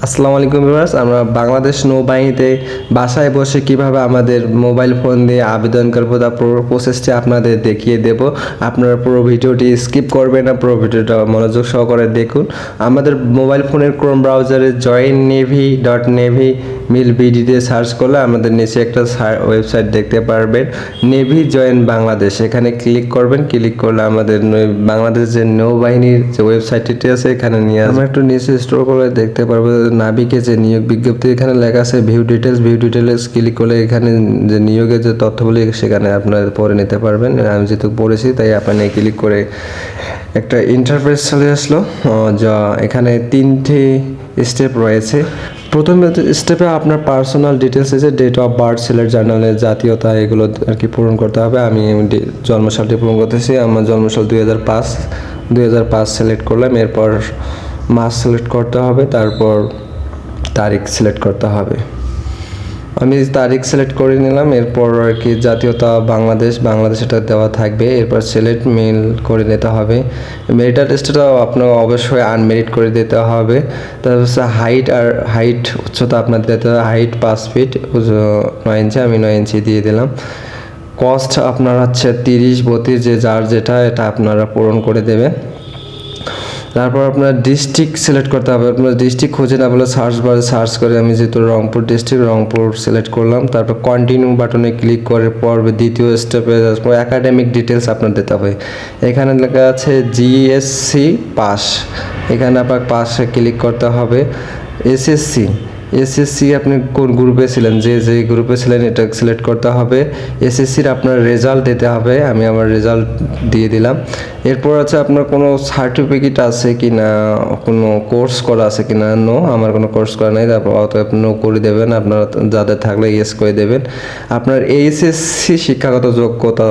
আসসালামু আলাইকুম ভিউয়ার্স, আমরা বাংলাদেশ নৌবাহিনীতে বাসায় বসে কিভাবে আমাদের মোবাইল ফোন দিয়ে আবেদন করব তার পুরো প্রসেসটি আপনাদের দেখিয়ে দেব। আপনারা পুরো ভিডিওটি স্কিপ করবেন না, পুরো ভিডিওটা মনোযোগ সহকারে দেখুন। আমাদের মোবাইল ফোনের ক্রোম ব্রাউজারে joinnavy.navy মিল বিডি দিয়ে সার্চ করলে আমাদের নিচে একটা ওয়েবসাইট দেখতে পারবেন, নেভি জয়েন বাংলাদেশ। এখানে ক্লিক করবেন, ক্লিক করলে আমাদের বাংলাদেশ যে নৌবাহিনীর যে ওয়েবসাইটটি আছে এখানে নিয়ে আসবে। আমরা একটু নিচে স্ক্রল করে দেখতে পারবো নাবিকে যে নিয়োগ বিজ্ঞপ্তি এখানে লেখা আছে ভিউ ডিটেলস ক্লিক করলে এখানে যে নিয়োগের যে তথ্যগুলি সেখানে আপনারা পড়ে নিতে পারবেন। আমি যেহেতু পড়েছি তাই আপনারা ক্লিক করে একটা ইন্টারফেস চলে আসলো, যা এখানে তিনটি স্টেপ রয়েছে। প্রথম স্টেপে আপনার পার্সোনাল ডিটেলস আছে, ডেট অফ বার্থ, সিলেট জার্নালের জাতীয়তা, এগুলো আর কি পূরণ করতে হবে। আমি জন্মসালটি পূরণ করতেছি, আমার জন্মসাল 2005 সিলেক্ট করলাম। এরপর মাস সিলেক্ট করতে হবে, তারপর তারিখ সিলেক্ট করতে হবে। আমি তারিখ সিলেক্ট করে নিলাম। এরপর আর কি জাতীয়তা বাংলাদেশ এটা দেওয়া থাকবে। এরপর সিলেক্ট মেল করে নিতে হবে। মেরিটাল স্ট্যাটাসটাও আপনার অবশ্যই আনমেরিট করে দিতে হবে। তারপর হচ্ছে হাইট উচ্চতা আপনার দিতে হবে। হাইট 5 ফিট 9 ইঞ্চি, আমি 9 ইঞ্চি দিয়ে দিলাম। কস্ট আপনার হচ্ছে 30-32 যে যার যেটা এটা আপনারা পূরণ করে দেবেন। তারপর আপনার ডিস্ট্রিক্ট সিলেক্ট করতে হবে। আপনার ডিস্ট্রিক্ট খুঁজে না বলে সার্চ বারে সার্চ করে আমি যেহেতু রংপুর ডিস্ট্রিক্ট, রংপুর সিলেক্ট করলাম। তারপর কন্টিনিউ বাটনে ক্লিক করে পর্বে দ্বিতীয় স্টেপে একাডেমিক ডিটেলস আপনার দিতে হবে। এখানে লেখা আছে জিএসসি পাস, এখানে আপনার পাসে ক্লিক করতে হবে। এসএসসি আপনি কোন গ্রুপে ছিলেন, যে গ্রুপে ছিলেন এটা সিলেক্ট করতে হবে। এসএসসির আপনার রেজাল্ট দিতে হবে, আমি আমার রেজাল্ট দিয়ে দিলাম। এরপর আছে আপনার কোনো সার্টিফিকেট আছে কি না, কোনো কোর্স করা আছে কি না। নো, আমার কোনো কোর্স করা নেই, তারপর অতএব নো করে দেবেন। আপনারা যাদের থাকলে ইয়েস করে দেবেন। আপনার এইচএসসি শিক্ষাগত যোগ্যতা,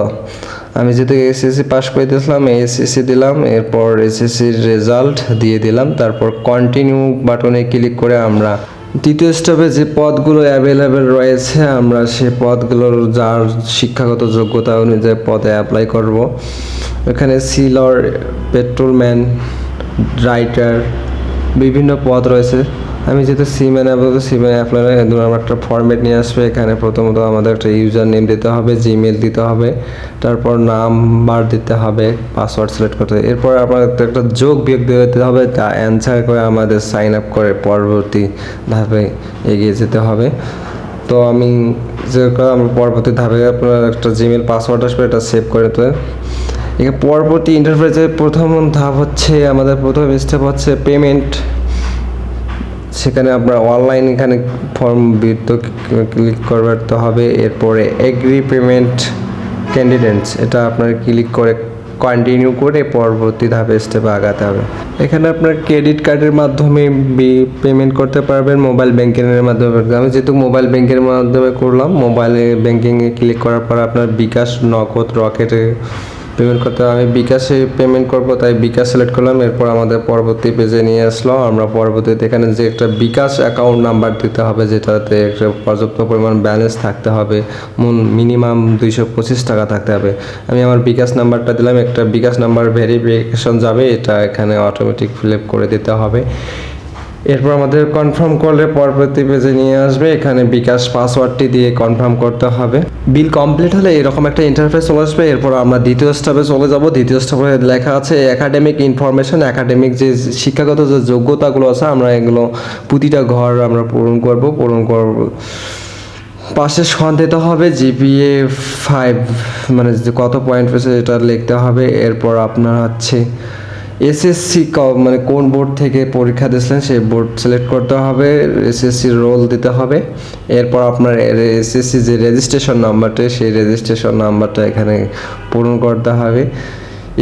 আমি যেহেতু এসএসসি পাস করে দিয়েছিলাম এসএসসি দিলাম। এরপর এসএসসির রেজাল্ট দিয়ে দিলাম। তারপর কন্টিনিউ বাটনে ক্লিক করে আমরা দ্বিতীয় স্টেপে যে পদগুলো অ্যাভেলেবেল রয়েছে আমরা সে পদগুলোর যার শিক্ষাগত যোগ্যতা অনুযায়ী পদে অ্যাপ্লাই করব। এখানে সিলর, পেট্রোলম্যান, রাইটার বিভিন্ন পদ রয়েছে। আমি যেহেতু সিম্যান অ্যাপ্লাই আমার একটা ফরম্যাট নিয়ে আসবে। এখানে প্রথমত আমাদের একটা ইউজার নেম দিতে হবে, জিমেল দিতে হবে, তারপর নাম্বার দিতে হবে, পাসওয়ার্ড সিলেক্ট করতে হবে। এরপর আমাদের একটা যোগ বিয়োগ দিতে হবে, তা অ্যান্সার করে আমাদের সাইন আপ করে পরবর্তী ধাপে এগিয়ে যেতে হবে। তো আমি আমার পরবর্তী ধাপে আপনার একটা জিমেল পাসওয়ার্ড আসবে, এটা সেভ করে নিতে হবে। এখানে পরবর্তী ইন্টারফেসের প্রথম ধাপ হচ্ছে আমাদের প্রথম স্টেপ হচ্ছে পেমেন্ট। সেখানে আপনার অনলাইন এখানে ফর্ম ক্লিক করতে হবে। এরপরে এগ্রি পেমেন্ট ক্যান্ডিডেটস এটা আপনার ক্লিক করে কন্টিনিউ করে পরবর্তী ধাপে স্টেপে আগাতে হবে। এখানে আপনার ক্রেডিট কার্ডের মাধ্যমে পেমেন্ট করতে পারবেন, মোবাইল ব্যাংকিংয়ের মাধ্যমে। আমি যেহেতু মোবাইল ব্যাংকের মাধ্যমে করলাম, মোবাইলে ব্যাংকিংয়ে ক্লিক করার পর আপনার বিকাশ, নগদ, রকেটে পেমেন্ট করতে হবে। আমি বিকাশে পেমেন্ট করব তাই বিকাশ সিলেক্ট করলাম। এরপর আমাদের পরবর্তী পেজে নিয়ে আসলো। আমরা পরবর্তীতে এখানে যে একটা বিকাশ অ্যাকাউন্ট নাম্বার দিতে হবে, যেটাতে একটা পর্যাপ্ত পরিমাণ ব্যালেন্স থাকতে হবে, মিনিমাম 225 টাকা থাকতে হবে। আমি আমার বিকাশ নাম্বারটা দিলাম। একটা বিকাশ নাম্বার ভেরিফিকেশন যাবে, এটা এখানে অটোমেটিক ফিল আপ করে দিতে হবে। এরপর আমাদের কনফার্ম করলে পরবর্তী পেজে নিয়ে আসবে। এখানে বিকাশ পাসওয়ার্ডটি দিয়ে কনফার্ম করতে হবে। বিল কমপ্লিট হলে এরকম একটা ইন্টারফেস চলে আসবে। এরপর আমরা দ্বিতীয় স্টেপে চলে যাব। দ্বিতীয় স্টেপে লেখা আছে একাডেমিক ইনফরমেশন, একাডেমিক যে শিক্ষাগত যে যোগ্যতাগুলো আছে আমরা এগুলো প্রতিটা ঘর আমরা পূরণ করব। পাশে সন দিতে হবে, জিপিএ 5 মানে যে কত পয়েন্ট পেয়েছে এটা লিখতে হবে। এরপর আপনার হচ্ছে এসএসসি মানে কোন বোর্ড থেকে পরীক্ষা দিয়েছিলেন সেই বোর্ড সিলেক্ট করতে হবে, এসএসসি রোল দিতে হবে। এরপর আপনার এসএসসি যে রেজিস্ট্রেশন নাম্বারটা সেই রেজিস্ট্রেশন নাম্বারটা এখানে পূরণ করতে হবে।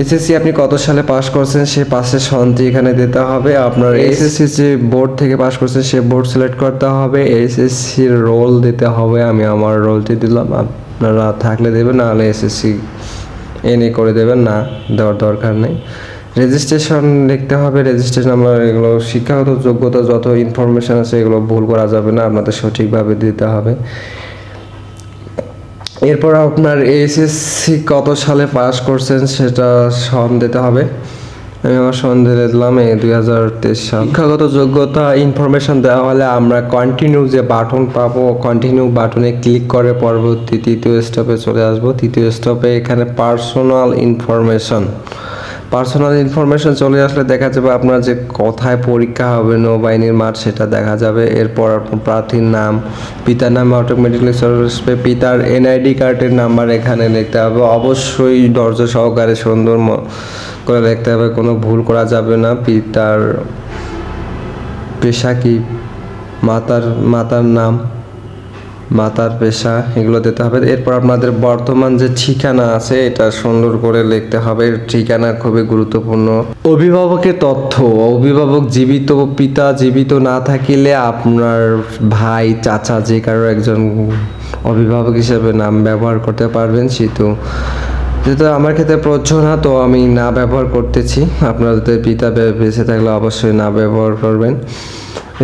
এসএসসি আপনি কত সালে পাস করছেন সে পাসের সনটি এখানে দিতে হবে। আপনার এসএসসি যে বোর্ড থেকে পাস করছেন সে বোর্ড সিলেক্ট করতে হবে। এসএসসি রোল দিতে হবে, আমি আমার রোলটি দিলাম, আপনারা থাকলে দেবেন, নাহলে এসএসসি এনে করে দেবেন, না দেওয়ার দরকার নেই। রেজিস্ট্রেশন লিখতে হবে, রেজিস্ট্রেশন নাম্বার, এগুলো শিক্ষাগত যোগ্যতা যত ইনফরমেশান আছে এগুলো ভুল করা যাবে না, আপনাদের সঠিকভাবে দিতে হবে। এরপর আপনার এসএসসি কত সালে পাস করছেন সেটা সন দিতে হবে। আমি আমার সন্দেহ দিলাম 2023 সাল। শিক্ষাগত যোগ্যতা ইনফরমেশন দেওয়া হলে আমরা কন্টিনিউ যে বাটন পাবো, কন্টিনিউ বাটনে ক্লিক করে পরবর্তী তৃতীয় স্টেপে চলে আসবো। তৃতীয় স্টেপে এখানে পার্সোনাল ইনফরমেশন চলে আসলে দেখা যাবে আপনার যে কোথায় পরীক্ষা হবে, নৌবাহিনীর মাঠ, সেটা দেখা যাবে। এরপর আপনার প্রার্থীর নাম, পিতার নাম অটোমেটিকলি চলে আসবে। পিতার এনআইডি কার্ডের নাম্বার এখানে লিখতে হবে, অবশ্যই ধৈর্য সহকারে সুন্দর করে লিখতে হবে, কোনো ভুল করা যাবে না। পিতার পেশা কি, মাতার নাম, মাতার পেশা, এগুলো দিতে হবে। এরপর আপনাদের বর্তমান যে ঠিকানা আছে এটা সুন্দর করে লিখতে হবে, ঠিকানা খুবই গুরুত্বপূর্ণ। অভিভাবকের তথ্য, অভিভাবক জীবিত, পিতা জীবিত না থাকিলে আপনার ভাই, চাচা, যে কারো একজন অভিভাবক হিসেবে নাম ব্যবহার করতে পারবেন। যেহেতু আমার ক্ষেত্রে প্রযোজ্য না, তো আমি না ব্যবহার করতেছি। আপনাদের পিতা বেঁচে থাকলে অবশ্যই না ব্যবহার করবেন।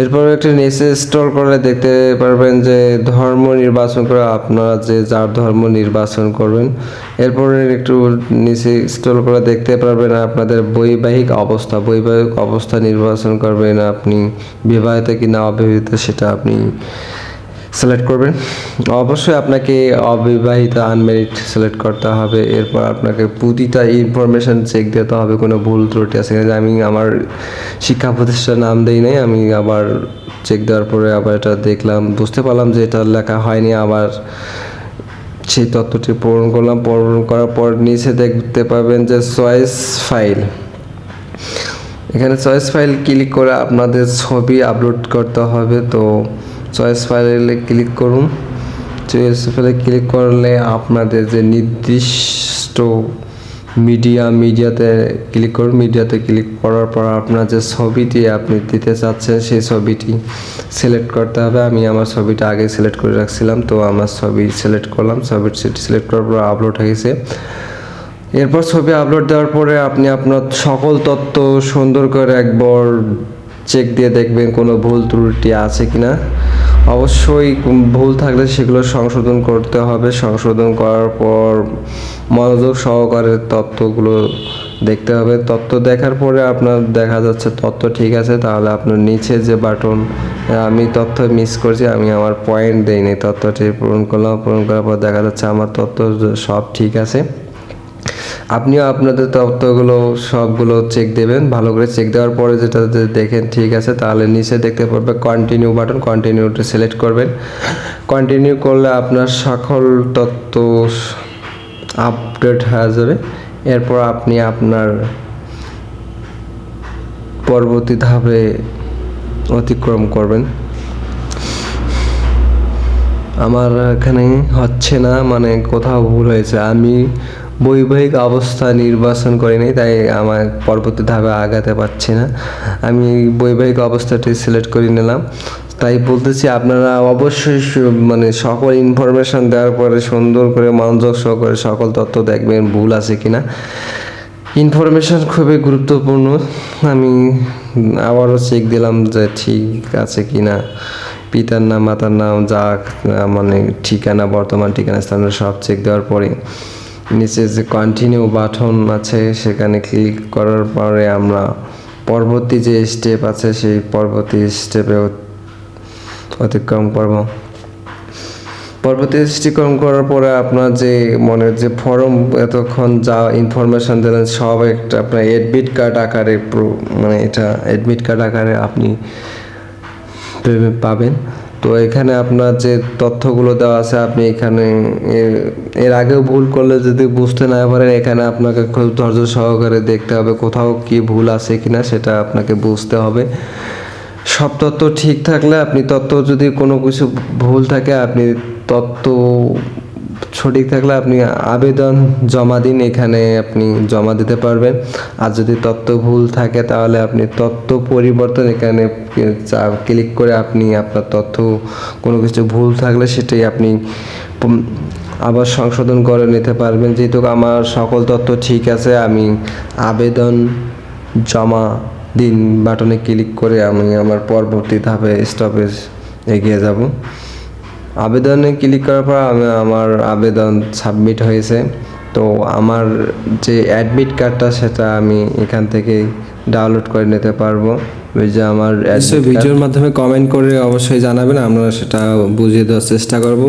এরপর একটি নিচে স্ক্রল করে দেখতে পারবেন যে ধর্ম নির্বাচন করে আপনারা যে যার ধর্ম নির্বাচন করবেন। এরপরে একটু নিচে স্ক্রল করে দেখতে পারবেন আপনাদের বৈবাহিক অবস্থা নির্বাচন করবেন। আপনি বিবাহিত কি না অবিবাহিত সেটা আপনি সিলেক্ট করবেন। অবশ্যই আপনাকে অবিবাহিত আনম্যারিড সিলেক্ট করতে হবে। এরপর আপনাকে প্রতিটা ইনফরমেশন চেক দিতে হবে, কোনো ভুল ত্রুটি আছে কিনা। আমি আমার শিক্ষা প্রতিষ্ঠান নাম দেই নাই, আমি আবার চেক দেওয়ার পরে আবার এটা দেখলাম, বুঝতে পারলাম যে এটা লেখা হয়নি। আবার সেই তথ্যটি পূরণ করলাম। পূরণ করার পর নিচে দেখতে পাবেন যে চয়েস ফাইল। এখানে চয়েস ফাইল ক্লিক করে আপনাদের ছবি আপলোড করতে হবে। তো চয়েস ফাইলে ক্লিক করুন। চয়েস ফাইলে ক্লিক করলে আপনাদের যে নির্দিষ্ট মিডিয়াতে ক্লিক করুন। মিডিয়াতে ক্লিক করার পর আপনার যে ছবিটি আপনি দিতে চাচ্ছেন সেই ছবিটি সিলেক্ট করতে হবে। আমি আমার ছবিটা আগে সিলেক্ট করে রাখছিলাম, তো আমার ছবি সিলেক্ট করলাম। ছবিটি সিলেক্ট করার পর আপলোড হয়ে গেছে। এরপর ছবি আপলোড দেওয়ার পরে আপনি আপনার সকল তথ্য সুন্দর করে একবার চেক দিয়ে দেখবেন কোনো ভুল ত্রুটি আছে কিনা। অবশ্যই ভুল থাকলে সেগুলো সংশোধন করতে হবে। সংশোধন করার পর মনোযোগ সহকারে তথ্যগুলো দেখতে হবে। তথ্য দেখার পরে আপনার দেখা যাচ্ছে তথ্য ঠিক আছে, তাহলে আপনার নিচে যে বাটন, আমি তথ্য মিস করছি, আমি আমার পয়েন্ট দেইনি, তথ্যটি পূরণ করলাম। পূরণ করার পর দেখা যাচ্ছে আমার তথ্য সব ঠিক আছে। আপনিও আপনাদের তথ্যগুলো সবগুলো চেক দেবেন। ভালো করে চেক দেওয়ার পরে যেটা দেখেন ঠিক আছে, তাহলে নিচে দেখতে পারবে কন্টিনিউ বাটন, কন্টিনিউটা সিলেক্ট করবেন। কন্টিনিউ করলে আপনার সকল তথ্য আপডেট হয়ে যাবে। এরপর আপনি আপনার পরবর্তী ধাপে অতিক্রম করবেন। আমার এখানে হচ্ছে না, মানে কোথাও ভুল হয়েছে। আমি বৈবাহিক অবস্থা নির্বাচন করিনি, তাই আমার পরবর্তী ধাপে আগাতে পারছি না। আমি বৈবাহিক অবস্থাটি সিলেক্ট করে নিলাম। তাই বলতেছি আপনারা অবশ্যই মানে সকল ইনফরমেশন দেওয়ার পরে সুন্দর করে মনোযোগ সহকারে সকল তথ্য দেখবেন ভুল আছে কিনা। ইনফরমেশন খুবই গুরুত্বপূর্ণ। আমি আবারও চেক দিলাম যে ঠিক আছে কিনা। পিতার নাম, মাতার নাম, যা মানে ঠিকানা, বর্তমান ঠিকানা, স্থান সব চেক দেওয়ার পরে নিচে যে কন্টিনিউ বাটন আছে সেখানে ক্লিক করার পরে আমরা পরবর্তী যে স্টেপ আছে সেই পরবর্তী স্টেপে অতিক্রম করব। পরবর্তী অতিক্রম করার পরে আপনার যে মনের যে ফর্ম এতক্ষণ যা ইনফরমেশন দিলেন সব একটা আপনার অ্যাডমিট কার্ড আকারে, মানে এটা অ্যাডমিট কার্ড আকারে আপনি পাবেন। তো এখানে আপনার যে তথ্যগুলো দেওয়া আছে আপনি এখানে এর আগেও ভুল করলে যদি বুঝতে না পারেন, এখানে আপনাকে খুব ধৈর্য সহকারে দেখতে হবে কোথাও কি ভুল আছে কিনা, সেটা আপনাকে বুঝতে হবে। সব তথ্য ঠিক থাকলে আপনি তথ্য, যদি কোনো কিছু ভুল থাকে আপনি তথ্য সঠিক থাকলে আপনি আবেদন জমা দিন, এখানে আপনি জমা দিতে পারবেন। আর যদি তথ্য ভুল থাকে তাহলে আপনি তথ্য পরিবর্তন এখানে ক্লিক করে আপনি আপনার তথ্য কোনো কিছু ভুল থাকলে সেটাই আপনি আবার সংশোধন করে নিতে পারবেন। যেহেতু আমার সকল তথ্য ঠিক আছে, আমি আবেদন জমা দিন বাটনে ক্লিক করে আমি আমার পরবর্তী ধাপে স্টপেজ এগিয়ে যাব। আবেদনে ক্লিক করার পর আমার আবেদন সাবমিট হয়েছে। তো আমার যে অ্যাডমিট কার্ডটা সেটা আমি এখান থেকে ডাউনলোড করে নিতে পারবো। ওই যে আমার ভিডিওর মাধ্যমে কমেন্ট করে অবশ্যই জানাবেন, আমরা সেটা বুঝিয়ে দেওয়ার চেষ্টা করব।